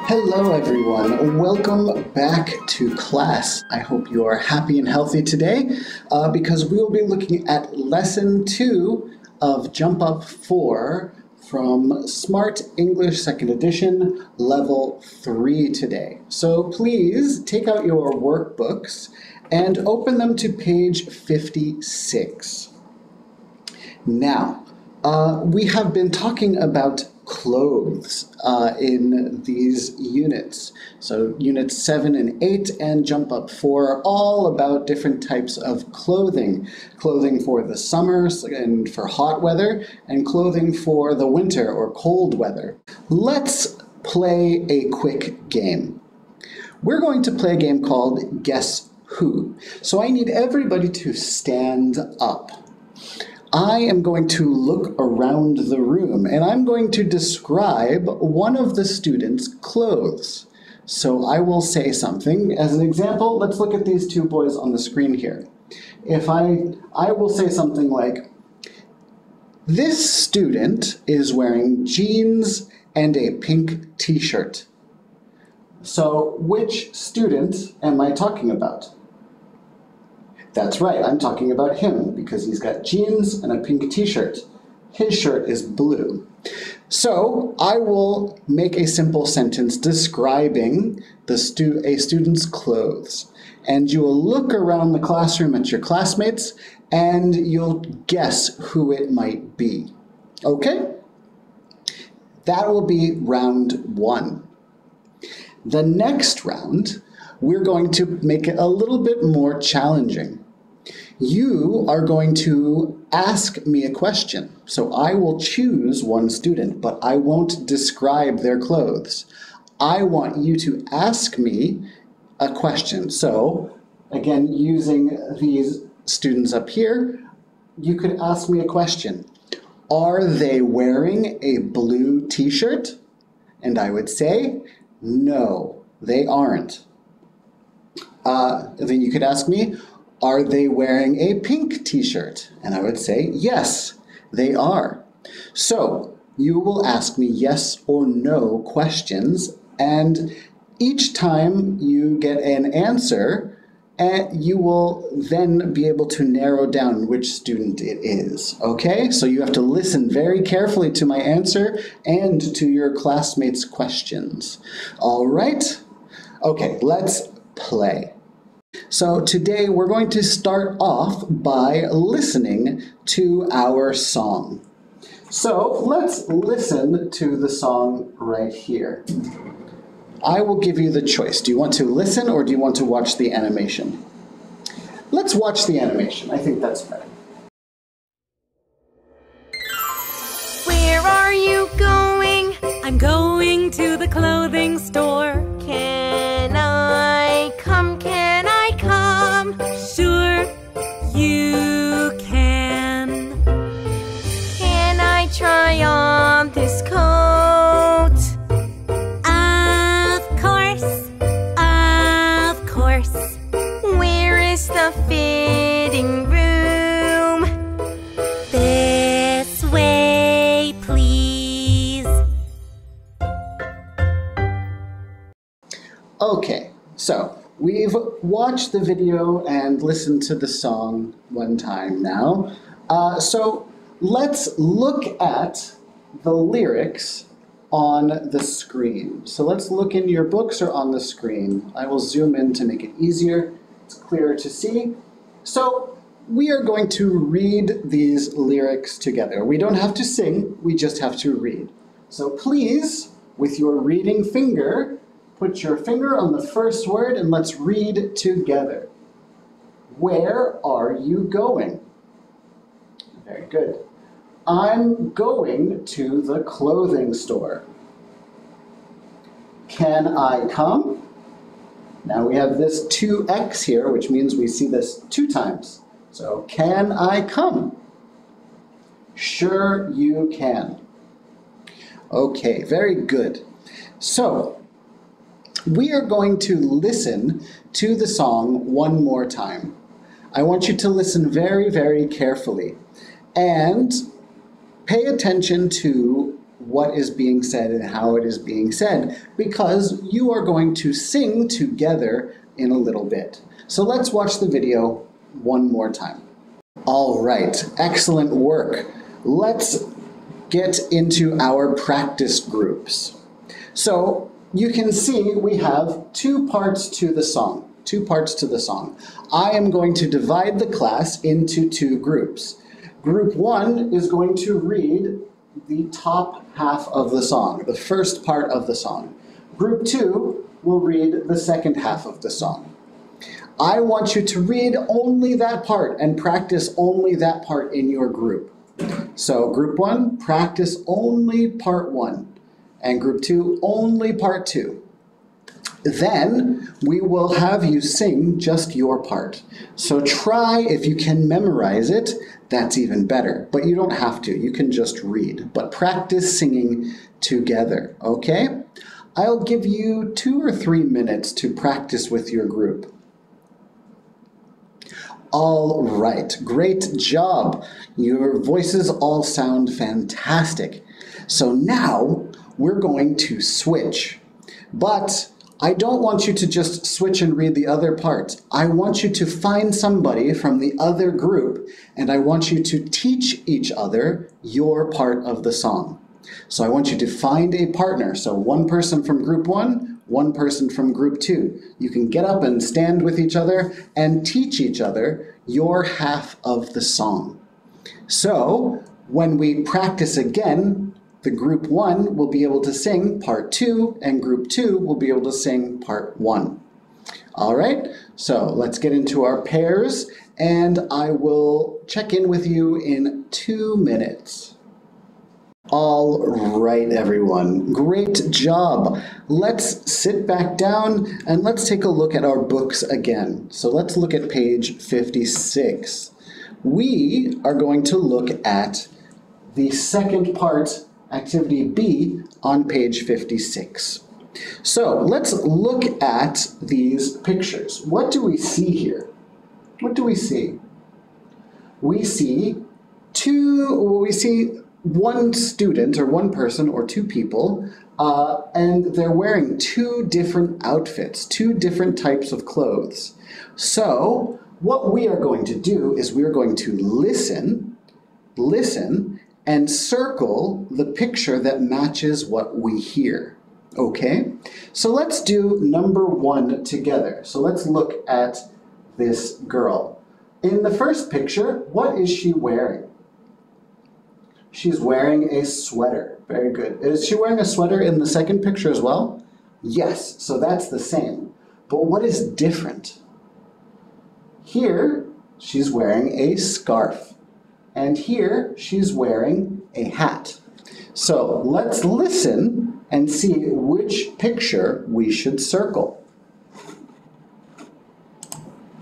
Hello everyone, welcome back to class. I hope you are happy and healthy today because we will be looking at lesson 2 of Jump Up 4 from Smart English 2nd edition level 3 today. So please take out your workbooks and open them to page 56. Now, we have been talking about clothes in these units. So units 7 and 8 and Jump Up 4 are all about different types of clothing. Clothing for the summer and for hot weather, and clothing for the winter or cold weather. Let's play a quick game. We're going to play a game called Guess Who. So I need everybody to stand up. I am going to look around the room and I'm going to describe one of the students' clothes. So I will say something. As an example, let's look at these two boys on the screen here. If I will say something like, this student is wearing jeans and a pink t-shirt. So which student am I talking about? That's right, I'm talking about him because he's got jeans and a pink t-shirt. His shirt is blue. So I will make a simple sentence describing a student's clothes. And you will look around the classroom at your classmates and you'll guess who it might be. Okay? That will be round 1. The next round, we're going to make it a little bit more challenging. You are going to ask me a question. So I will choose one student, but I won't describe their clothes. I want you to ask me a question. So again, using these students up here, you could ask me a question. Are they wearing a blue t-shirt? And I would say, no, they aren't. Then you could ask me, are they wearing a pink t-shirt? And I would say, yes, they are. So you will ask me yes or no questions, and each time you get an answer, you will then be able to narrow down which student it is. Okay? So you have to listen very carefully to my answer and to your classmates' questions. All right? Okay, let's play. So today we're going to start off by listening to our song. So let's listen to the song right here. I will give you the choice. Do you want to listen or do you want to watch the animation? Let's watch the animation. I think that's better. Where are you going? I'm going to the clothing store. Can I come? Can I come? Sure, you can. Can I try on this coat? Of course, of course. Where is the fitting room? This way, please. Okay, so we've watched the video and listened to the song one time now. So let's look at the lyrics on the screen. So let's look in your books or on the screen. I will zoom in to make it easier. It's clearer to see. So we are going to read these lyrics together. We don't have to sing, we just have to read. So please, with your reading finger, put your finger on the first word and let's read together. Where are you going? Very good. I'm going to the clothing store. Can I come? Now we have this 2x here, which means we see this 2 times. So, can I come? Sure you can. Okay, very good. So, we are going to listen to the song one more time. I want you to listen very, very carefully and pay attention to what is being said and how it is being said, because you are going to sing together in a little bit. So let's watch the video one more time. All right, excellent work. Let's get into our practice groups. So you can see we have two parts to the song. I am going to divide the class into two groups. Group 1 is going to read the top half of the song, the first part of the song. Group 2 will read the second half of the song. I want you to read only that part and practice only that part in your group. So Group 1, practice only part 1, and Group 2, only part 2. Then we will have you sing just your part. So try, if you can memorize it, that's even better. But you don't have to, you can just read. But practice singing together, okay? I'll give you 2 or 3 minutes to practice with your group. All right, great job. Your voices all sound fantastic. So now we're going to switch. But I don't want you to just switch and read the other parts. I want you to find somebody from the other group, and I want you to teach each other your part of the song. So I want you to find a partner. So one person from Group 1, one person from Group 2. You can get up and stand with each other and teach each other your half of the song. So when we practice again, the Group 1 will be able to sing part 2, and Group 2 will be able to sing part 1. All right, so let's get into our pairs, and I will check in with you in 2 minutes. All right, everyone, great job. Let's sit back down and let's take a look at our books again. So let's look at page 56. We are going to look at the second part, Activity B, on page 56. So let's look at these pictures. What do we see here? What do we see? We see one student or one person or two people, and they're wearing two different outfits, two different types of clothes. So what we are going to do is we are going to listen, and circle the picture that matches what we hear. Okay? So let's do number 1 together. So let's look at this girl. In the first picture, what is she wearing? She's wearing a sweater. Very good. Is she wearing a sweater in the second picture as well? Yes, so that's the same. But what is different? Here, she's wearing a scarf. And here, she's wearing a hat. So let's listen and see which picture we should circle.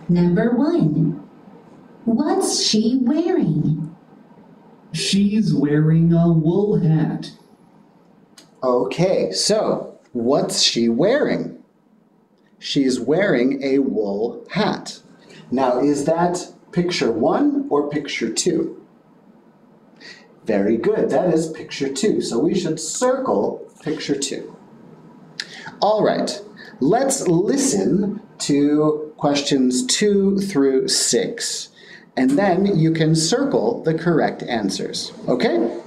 Number 1. What's she wearing? She's wearing a wool hat. Okay, so what's she wearing? She's wearing a wool hat. Now, is that picture 1 or picture 2? Very good, that is picture 2. So we should circle picture 2. All right, let's listen to questions 2 through 6. And then you can circle the correct answers, okay?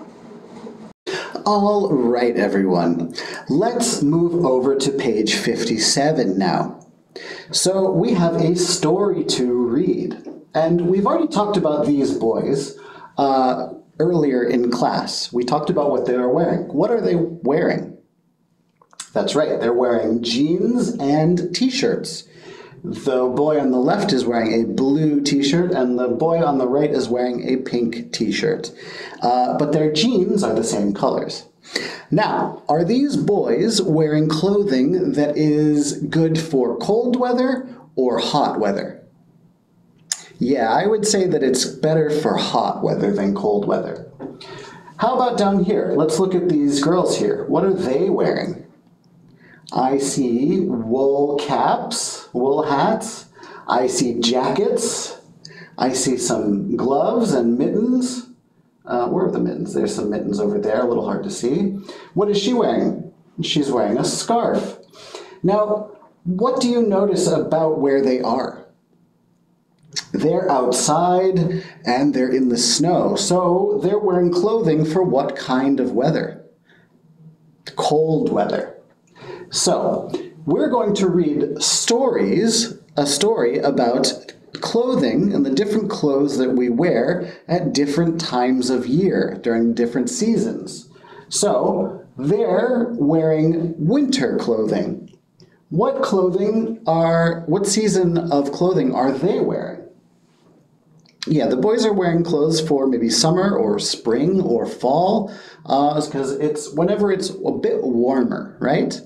All right, everyone. Let's move over to page 57 now. So we have a story to read. And we've already talked about these boys earlier in class. We talked about what they are wearing. What are they wearing? That's right, they're wearing jeans and t-shirts. The boy on the left is wearing a blue t-shirt, and the boy on the right is wearing a pink t-shirt. But their jeans are the same colors. Now, are these boys wearing clothing that is good for cold weather or hot weather? Yeah, I would say that it's better for hot weather than cold weather. How about down here? Let's look at these girls here. What are they wearing? I see wool caps, wool hats. I see jackets. I see some gloves and mittens. Where are the mittens? There's some mittens over there, a little hard to see. What is she wearing? She's wearing a scarf. Now, what do you notice about where they are? They're outside and they're in the snow. So they're wearing clothing for what kind of weather? Cold weather. So we're going to read a story about clothing and the different clothes that we wear at different times of year during different seasons. So they're wearing winter clothing. What season of clothing are they wearing? Yeah, the boys are wearing clothes for maybe summer or spring or fall, because it's whenever it's a bit warmer, right?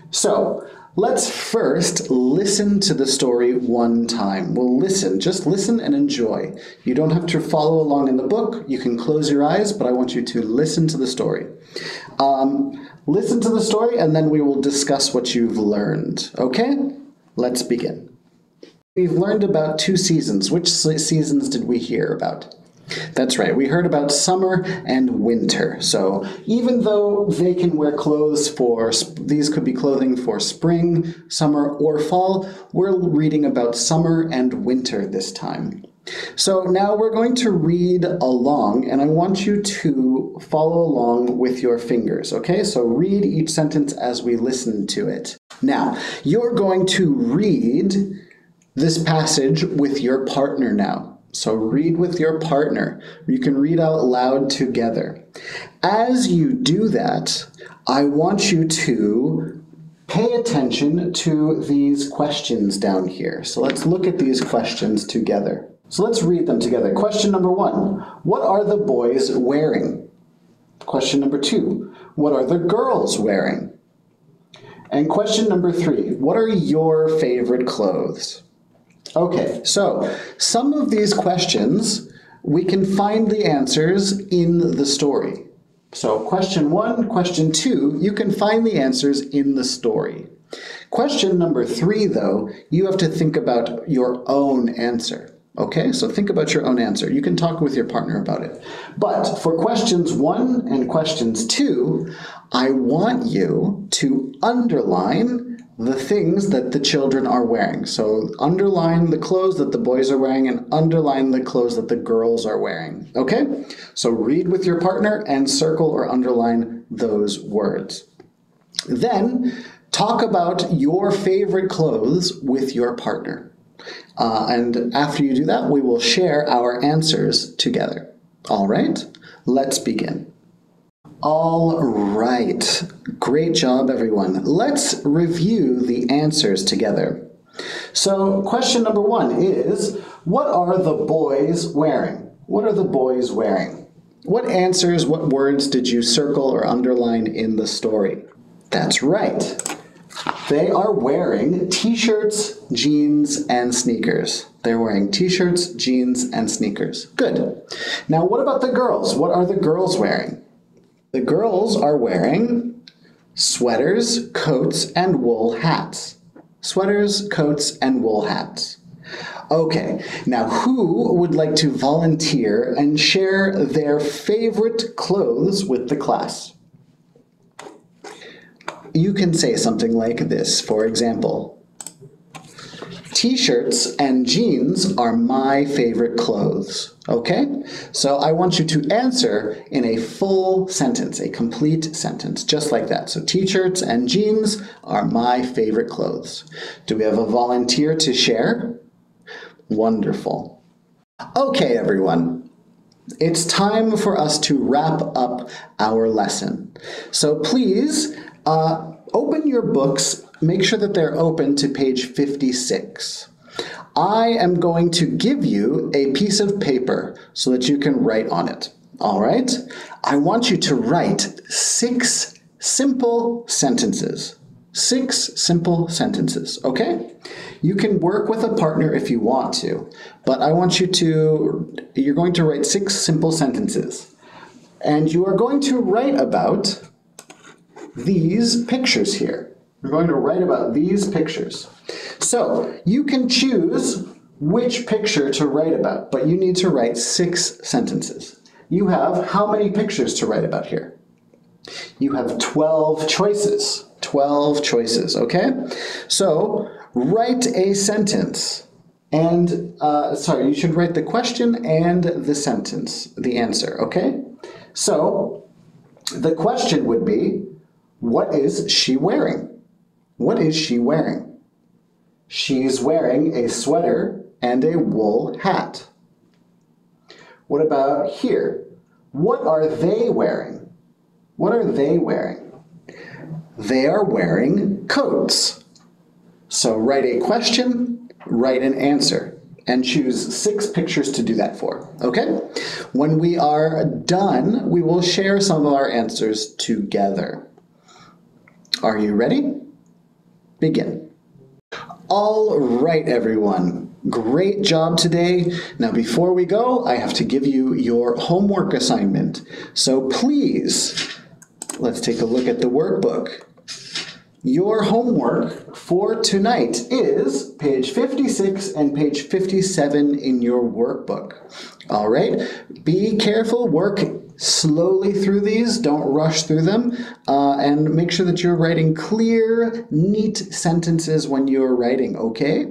So let's first listen to the story one time. We'll listen, just listen and enjoy. You don't have to follow along in the book. You can close your eyes, but I want you to listen to the story. Listen to the story and then we will discuss what you've learned. Okay? Let's begin. We've learned about 2 seasons. Which seasons did we hear about? That's right, we heard about summer and winter. So even though they can wear clothes these could be clothing for spring, summer, or fall, we're reading about summer and winter this time. So now we're going to read along, and I want you to follow along with your fingers, okay? So read each sentence as we listen to it. Now, you're going to read this passage with your partner now. So read with your partner. You can read out loud together. As you do that, I want you to pay attention to these questions down here. So let's look at these questions together. So let's read them together. Question number 1, what are the boys wearing? Question number 2, what are the girls wearing? And question number 3, what are your favorite clothes? Okay, so some of these questions, we can find the answers in the story. So question 1, question 2, you can find the answers in the story. Question number 3, though, you have to think about your own answer. Okay, so think about your own answer. You can talk with your partner about it. But for questions 1 and questions 2, I want you to underline the things that the children are wearing. So underline the clothes that the boys are wearing and underline the clothes that the girls are wearing. Okay? So read with your partner and circle or underline those words. Then talk about your favorite clothes with your partner. And after you do that, we will share our answers together. All right? Let's begin. All right. Great job, everyone. Let's review the answers together. So question number 1 is, what are the boys wearing? What are the boys wearing? What answers, what words did you circle or underline in the story? That's right. They are wearing t-shirts, jeans, and sneakers. They're wearing t-shirts, jeans, and sneakers. Good. Now, what about the girls? What are the girls wearing? The girls are wearing sweaters, coats, and wool hats. Sweaters, coats, and wool hats. Okay, now who would like to volunteer and share their favorite clothes with the class? You can say something like this, for example. T-shirts and jeans are my favorite clothes. Okay? So I want you to answer in a full sentence, a complete sentence, just like that. So t-shirts and jeans are my favorite clothes. Do we have a volunteer to share? Wonderful. Okay, everyone. It's time for us to wrap up our lesson. So please open your books. Make sure that they're open to page 56. I am going to give you a piece of paper so that you can write on it. All right? I want you to write 6 simple sentences. 6 simple sentences, okay? You can work with a partner if you want to, but I want you're going to write 6 simple sentences. And you are going to write about these pictures here. We're going to write about these pictures. So you can choose which picture to write about, but you need to write 6 sentences. you have how many pictures to write about here? You have 12 choices. 12 choices, okay? So write a sentence. And, you should write the question and the sentence, the answer, okay? So the question would be, what is she wearing? What is she wearing? She's wearing a sweater and a wool hat. What about here? What are they wearing? What are they wearing? They are wearing coats. So write a question, write an answer, and choose 6 pictures to do that for, okay? When we are done, we will share some of our answers together. Are you ready? Begin. All right, everyone. Great job today. Now, before we go, I have to give you your homework assignment. So please, let's take a look at the workbook. Your homework for tonight is page 56 and page 57 in your workbook. All right, be careful, work slowly through these, don't rush through them, and make sure that you're writing clear, neat sentences when you're writing, okay?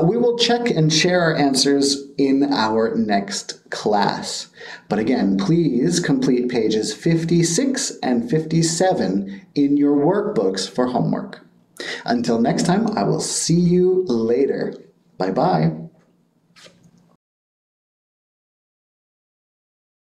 We will check and share our answers in our next class. But again, please complete pages 56 and 57 in your workbooks for homework. Until next time, I will see you later. Bye-bye.